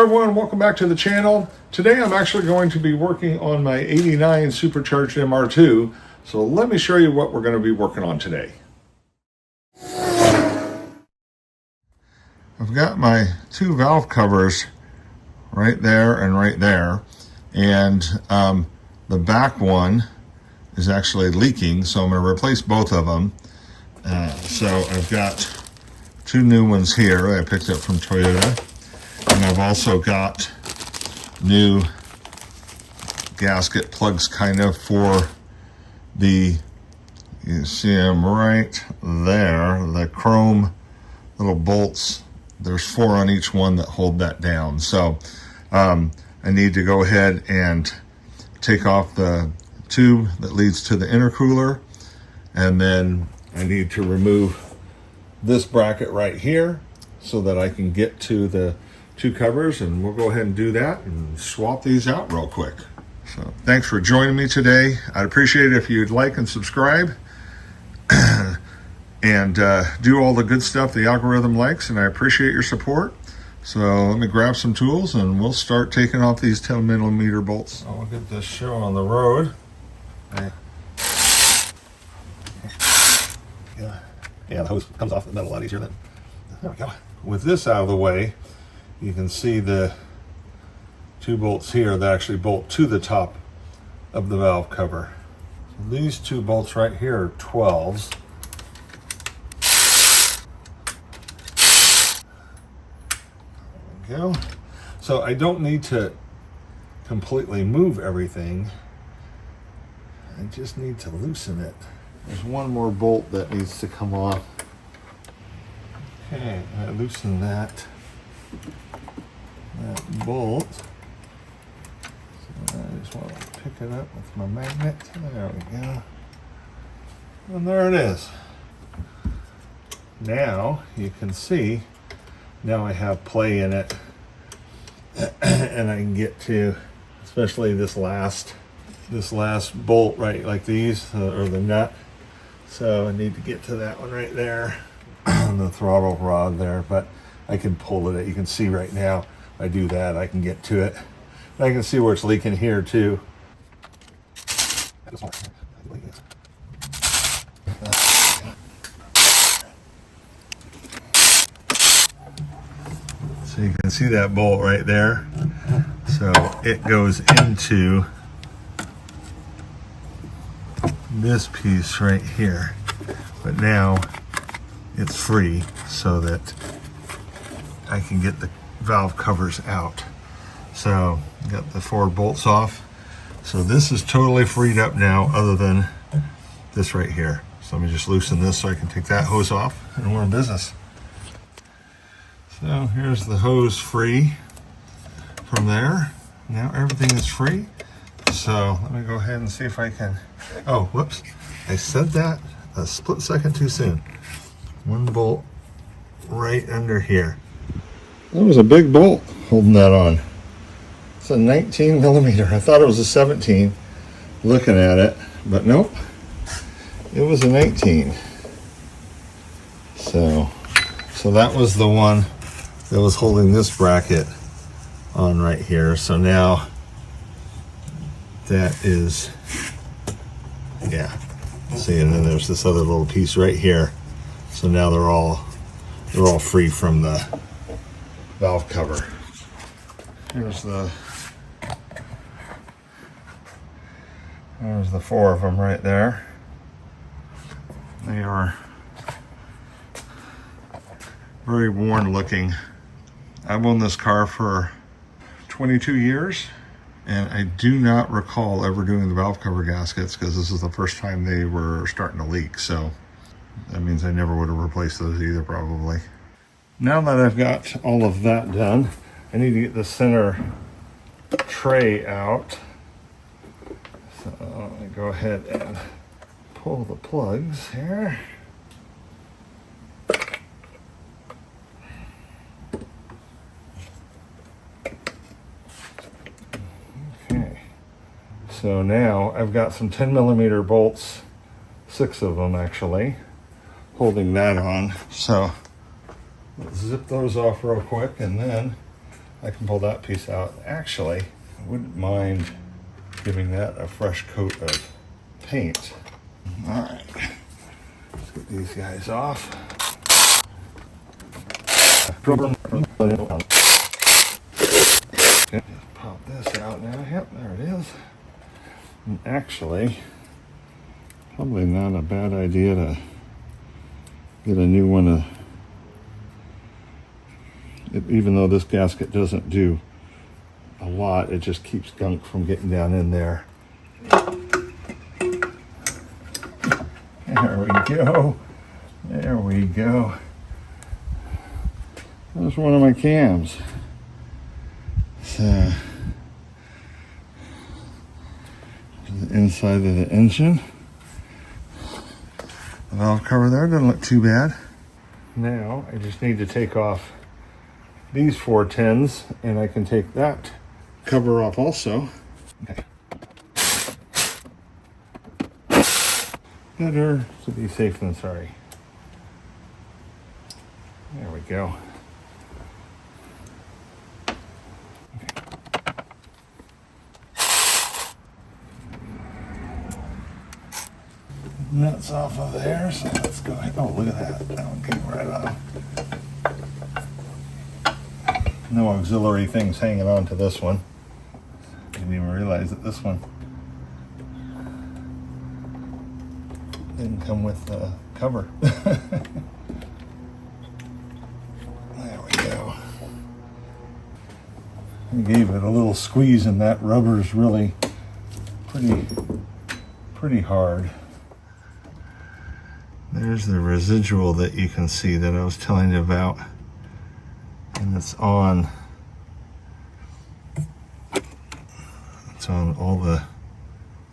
everyone, welcome back to the channel. Today I'm actually going to be working on my 89 Supercharged MR2. So let me show you what we're going to be working on today. I've got my two valve covers right there and right there. And the back one is actually leaking, so I'm going to replace both of them. So I've got two new ones here that I picked up from Toyota. And I've also got new gasket plugs kind of for the, you see them right there, the chrome little bolts. There's 4 on each one that hold that down. So I need to go ahead and take off the tube that leads to the intercooler. And then I need to remove this bracket right here so that I can get to the two covers, and we'll go ahead and do that and swap these out real quick. So thanks for joining me today. I'd appreciate it if you'd like and subscribe and do all the good stuff the algorithm likes, and I appreciate your support. So let me grab some tools and we'll start taking off these 10mm bolts. So we'll get this show on the road. Yeah, the hose comes off the metal a lot easier then. There we go. With this out of the way, you can see the two bolts here that actually bolt to the top of the valve cover. So these two bolts right here are 12s. There we go. So I don't need to completely move everything. I just need to loosen it. There's one more bolt that needs to come off. Okay, I loosen that bolt. So I just want to pick it up with my magnet. There we go. And there it is. Now you can see, now I have play in it. And I can get to, especially this last bolt, right, like these, or the nut. So I need to get to that one right there. The throttle rod there, but I can pull it. You can see right now, if I do that, I can get to it. And I can see where it's leaking here too. So you can see that bolt right there. So it goes into this piece right here. But now it's free so that I can get the valve covers out. So got the 4 bolts off. So this is totally freed up now, other than this right here. So let me just loosen this so I can take that hose off and we're in business. So here's the hose free from there. Now everything is free. So let me go ahead and see if I can, oh, whoops. I said that a split second too soon. One bolt right under here. That was a big bolt holding that on. It's a 19mm. I thought it was a 17 looking at it, but nope. It was a 19. So that was the one that was holding this bracket on right here. So now that is, yeah. See, and then there's this other little piece right here. So now they're all free from the valve cover. There's the 4 of them right there. They are very worn looking. I've owned this car for 22 years. And I do not recall ever doing the valve cover gaskets because this is the first time they were starting to leak. So that means I never would have replaced those either, probably. Now that I've got all of that done, I need to get the center tray out. So let me go ahead and pull the plugs here. So now I've got some 10mm bolts, 6 of them actually, holding that on. So let's zip those off real quick, and then I can pull that piece out. Actually, I wouldn't mind giving that a fresh coat of paint. All right, let's get these guys off. Okay, pop this out now. Yep, there it is. And actually, probably not a bad idea to get a new one. Even though this gasket doesn't do a lot, it just keeps gunk from getting down in there. There we go. There we go. There's one of my cams. So, the inside of the engine. The valve cover there doesn't look too bad. Now I just need to take off these 410s, and I can take that cover off also. Okay. Better to be safe than sorry. There we go. Nuts off of there, so let's go ahead. Oh, look at that. That one came right off. No auxiliary things hanging on to this one. Didn't even realize that this one didn't come with the cover. There we go. I gave it a little squeeze, and that rubber's really pretty hard. There's the residual that you can see that I was telling you about, and it's on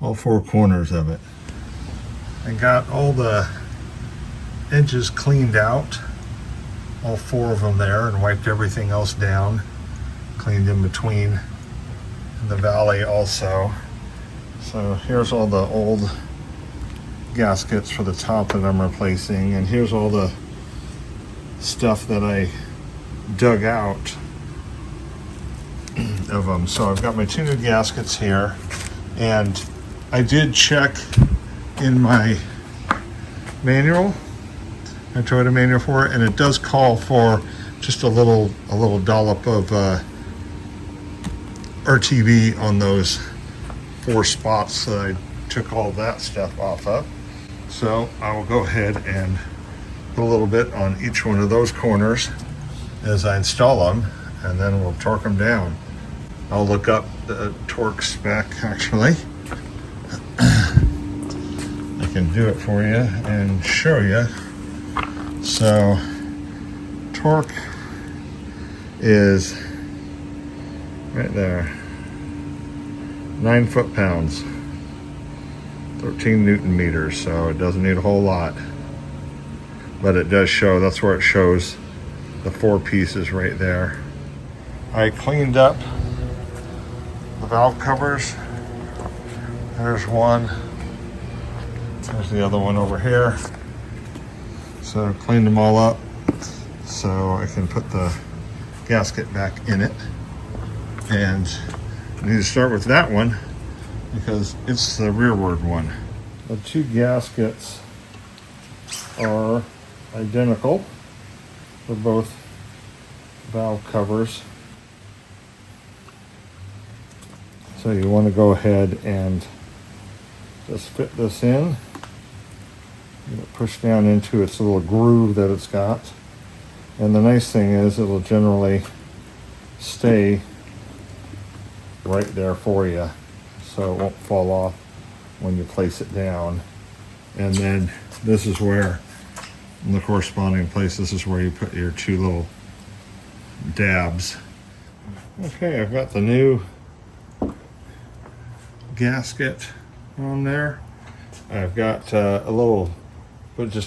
all four corners of it. I got all the edges cleaned out, all four of them there, and wiped everything else down, cleaned in between the valley also. So here's all the old gaskets for the top that I'm replacing, and here's all the stuff that I dug out of them. So I've got my two new gaskets here, and I did check in my manual, my Toyota manual for it, and it does call for just a little dollop of RTV on those four spots that I took all that stuff off of. So I will go ahead and put a little bit on each one of those corners as I install them, and then we'll torque them down. I'll look up the torque spec actually. I can do it for you and show you. So torque is right there, 9 foot-pounds, 13 Newton meters, so it doesn't need a whole lot, but it does show. That's where it shows the four pieces right there. I cleaned up the valve covers. There's one, there's the other one over here. So cleaned them all up so I can put the gasket back in it. And I need to start with that one because it's the rearward one. The two gaskets are identical for both valve covers. So you want to go ahead and just fit this in. Get it pushed down into its little groove that it's got. And the nice thing is it'll generally stay right there for you, so it won't fall off when you place it down. And then this is where, in the corresponding place, this is where you put your two little dabs. Okay, I've got the new gasket on there. I've got just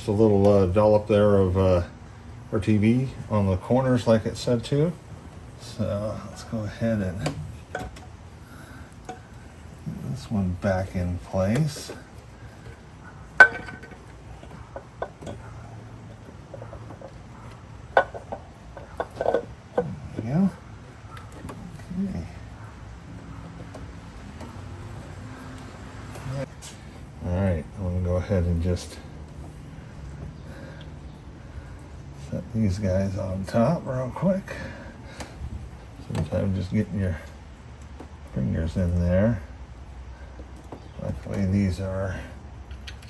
a little dollop there of RTV on the corners like it said to. So let's go ahead and get this one back in place. There we go. Alright, I'm going to go ahead and just set these guys on top real quick. Sometimes just getting your fingers in there. Luckily these are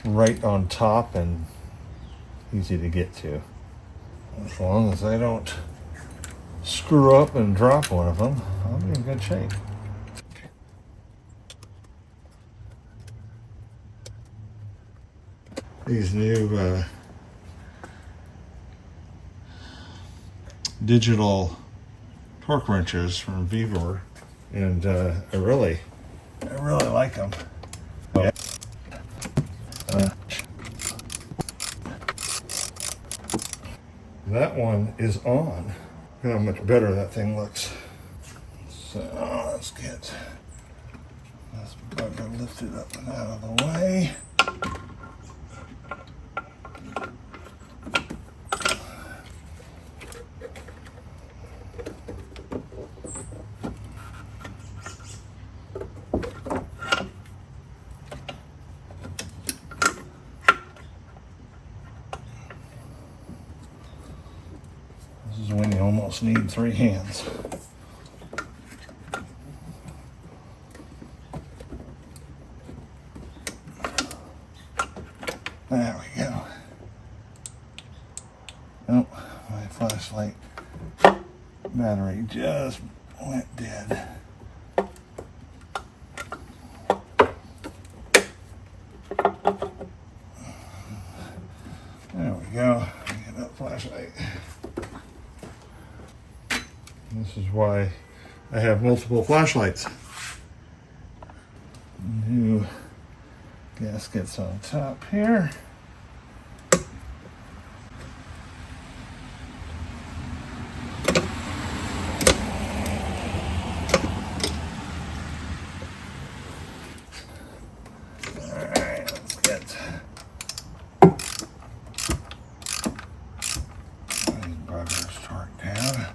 right on top and easy to get to. As long as I don't screw up and drop one of them, I'll be in good shape. These new digital torque wrenches from Vevor, and I really like them. Yeah. That one is on. Look how much better that thing looks. So let's get this bugger lifted up and out of the way. This is when you almost need 3 hands. There we go. Oh, my flashlight battery just went dead. There we go. Get that flashlight. This is why I have multiple flashlights. New gaskets on top here. Alright, let's get these buggers torqued down.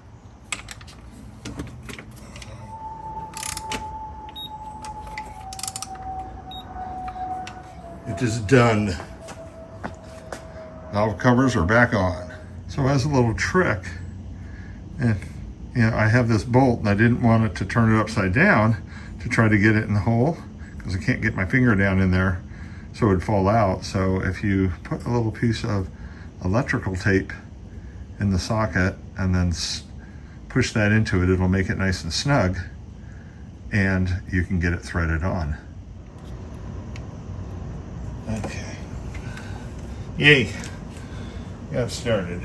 It is done. Valve covers are back on. So as a little trick, if I have this bolt and I didn't want it to turn it upside down to try to get it in the hole, because I can't get my finger down in there so it would fall out. So if you put a little piece of electrical tape in the socket and then push that into it, it'll make it nice and snug and you can get it threaded on. Okay. Yay. Got started.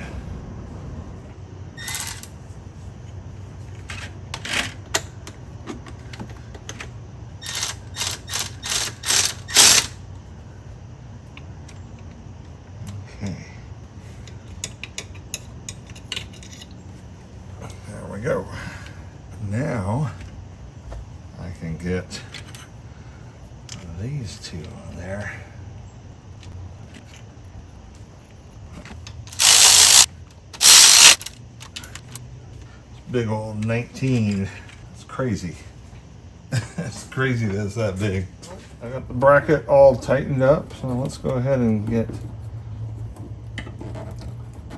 Okay. There we go. Now I can get these two on there. Big old 19. It's crazy. It's crazy that it's that big. I got the bracket all tightened up, so let's go ahead and get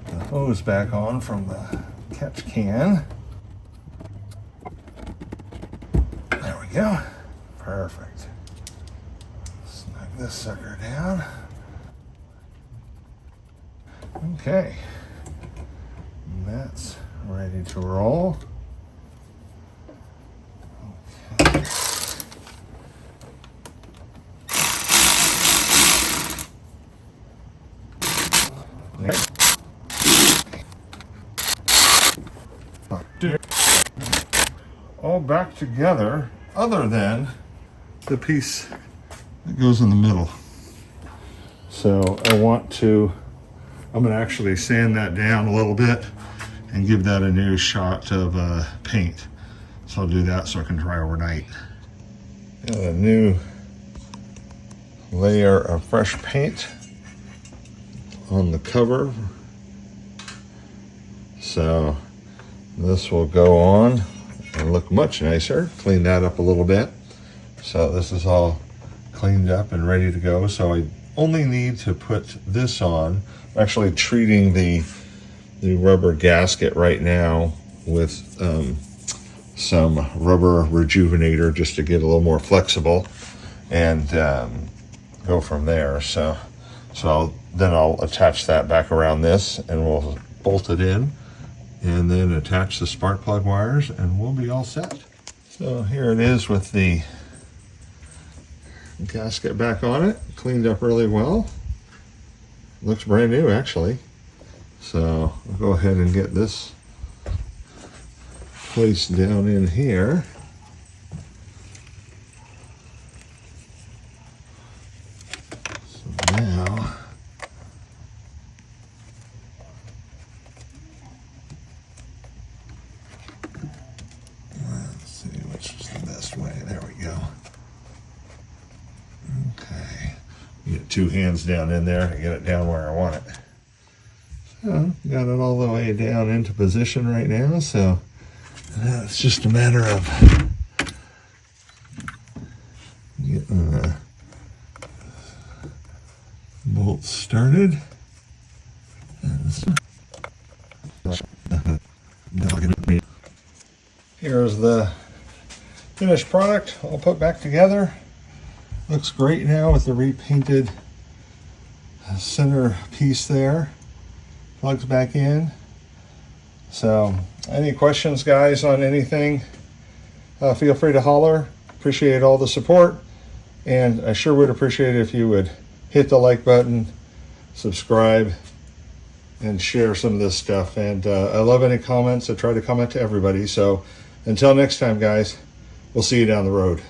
the hose back on from the catch can. There we go. Perfect. Snug this sucker down. Okay. And that's ready to roll. Okay. All back together, other than the piece that goes in the middle. So I'm going to actually sand that down a little bit and give that a new shot of paint. So I'll do that so it can dry overnight. Got a new layer of fresh paint on the cover. So this will go on and look much nicer. Clean that up a little bit. So this is all cleaned up and ready to go. So I only need to put this on. I'm actually treating the rubber gasket right now with some rubber rejuvenator just to get a little more flexible, and go from there. So then I'll attach that back around this, and we'll bolt it in, and then attach the spark plug wires, and we'll be all set. So here it is with the gasket back on it, cleaned up really well. Looks brand new actually. So I'll go ahead and get this placed down in here. So now let's see which is the best way. There we go. Okay, get two hands down in there to get it down where I want it. So got it all the way down into position right now, so now it's just a matter of getting the bolts started. Here's the finished product all put back together. Looks great now with the repainted center piece there. Plugs back in. So any questions, guys, on anything, feel free to holler. Appreciate all the support, and I sure would appreciate it if you would hit the like button, subscribe, and share some of this stuff. And I love any comments. I try to comment to everybody. So until next time, guys, we'll see you down the road.